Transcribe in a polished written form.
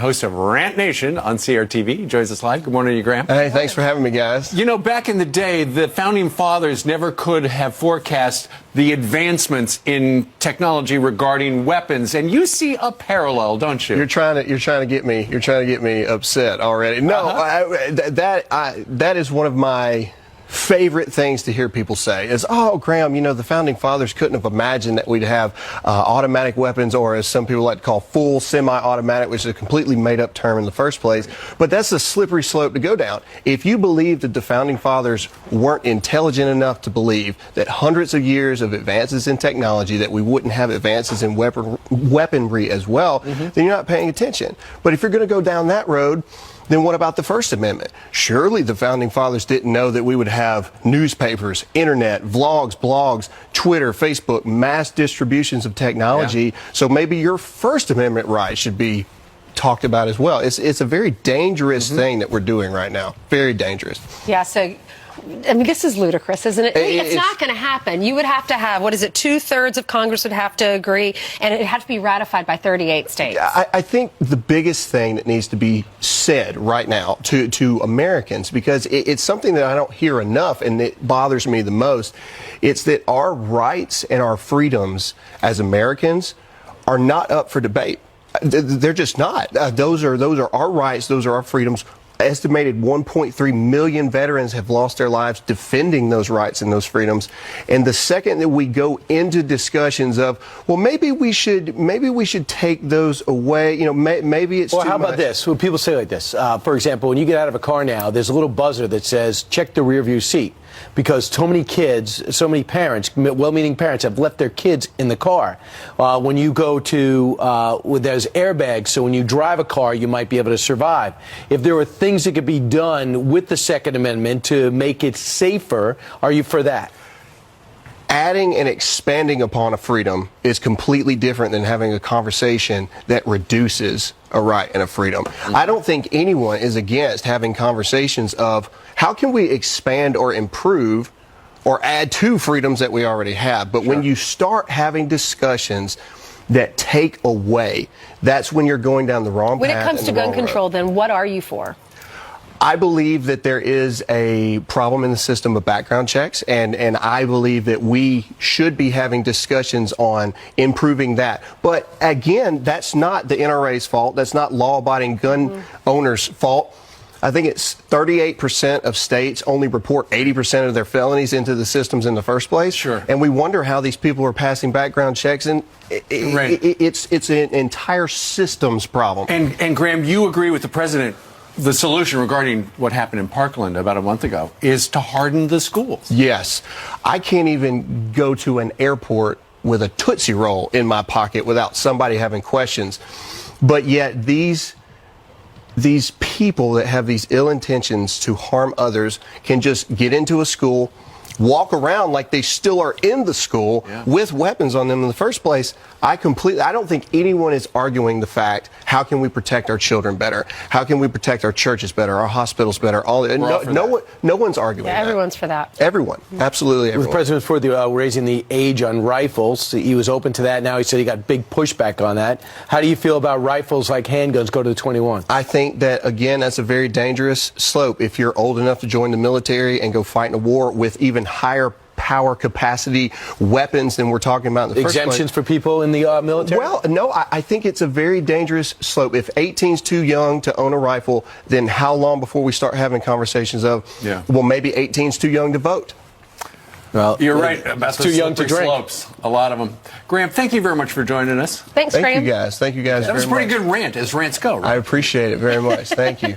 Host of Rant Nation on CRTV. He joins us live. Good morning to you, Graham. Hey, thanks for having me, guys. You know, back in the day, the founding fathers never could have forecast the advancements in technology regarding weapons, and you see a parallel, don't you? You're trying to get me upset already. No, that is one of my favorite things to hear people say is, oh, Graham, you know, the founding fathers couldn't have imagined that we'd have automatic weapons, or as some people like to call full semi-automatic, which is a completely made-up term in the first place. But that's a slippery slope to go down. If you believe that the founding fathers weren't intelligent enough to believe that hundreds of years of advances in technology, that we wouldn't have advances in weaponry as well, then you're not paying attention. But if you're going to go down that road, then what about the First Amendment? Surely the founding fathers didn't know that we would have newspapers, internet, vlogs, blogs, Twitter, Facebook, mass distributions of technology. Yeah. So maybe your First Amendment right should be talked about as well. It's a very dangerous thing that we're doing right now. Very dangerous. Yeah, so I mean, this is ludicrous, isn't it? It's not going to happen. You would have to have, what is it, 2/3 of Congress would have to agree, and it had to be ratified by 38 states. I think the biggest thing that needs to be said right now to Americans, because it's something that I don't hear enough, and it bothers me the most, it's that our rights and our freedoms as Americans are not up for debate. They're just not. Those are our rights. Those are our freedoms. Estimated 1.3 million veterans have lost their lives defending those rights and those freedoms. And the second that we go into discussions of, well, maybe we should take those away, you know, maybe it's too much. Well, how about this? When people say like this, for example, when you get out of a car now, there's a little buzzer that says, check the rear view seat. Because so many kids, so many parents, well-meaning parents, have left their kids in the car. When you go to, there's airbags, so when you drive a car, you might be able to survive. If there were things that could be done with the Second Amendment to make it safer, are you for that? Adding and expanding upon a freedom is completely different than having a conversation that reduces a right and a freedom. I don't think anyone is against having conversations of how can we expand or improve or add to freedoms that we already have. But when you start having discussions that take away, that's when you're going down the wrong path. When it comes to gun control, then what are you for? I believe that there is a problem in the system of background checks, and I believe that we should be having discussions on improving that. But again, that's not the NRA's fault. That's not law-abiding gun owners' fault. I think it's 38% of states only report 80% of their felonies into the systems in the first place. Sure. And we wonder how these people are passing background checks, and it's an entire systems problem. And Graham, you agree with the president. The solution regarding what happened in Parkland about a month ago is to harden the schools. Yes. I can't even go to an airport with a Tootsie Roll in my pocket without somebody having questions. But yet these people that have these ill intentions to harm others can just get into a school, walk around like they still are in the school with weapons on them in the first place. I don't think anyone is arguing the fact, how can we protect our children better? How can we protect our churches better, our hospitals better? No one's arguing that. Everyone's for that. Everyone. Absolutely everyone. The president was for raising the age on rifles. He was open to that. Now he said he got big pushback on that. How do you feel about rifles like handguns go to the 21? I think that, again, that's a very dangerous slope. If you're old enough to join the military and go fight in a war with even higher power capacity weapons than we're talking about in the first place. Exemptions for people in the military? Well, no, I think it's a very dangerous slope. If 18's too young to own a rifle, then how long before we start having conversations of, well, maybe 18's too young to vote? Well, you're right about the too young to drink. Slopes. A lot of them. Graham, thank you very much for joining us. Thanks, Graham. Thank you guys. Thank you guys very much. That was a pretty good rant, as rants go, right? I appreciate it very much. Thank you.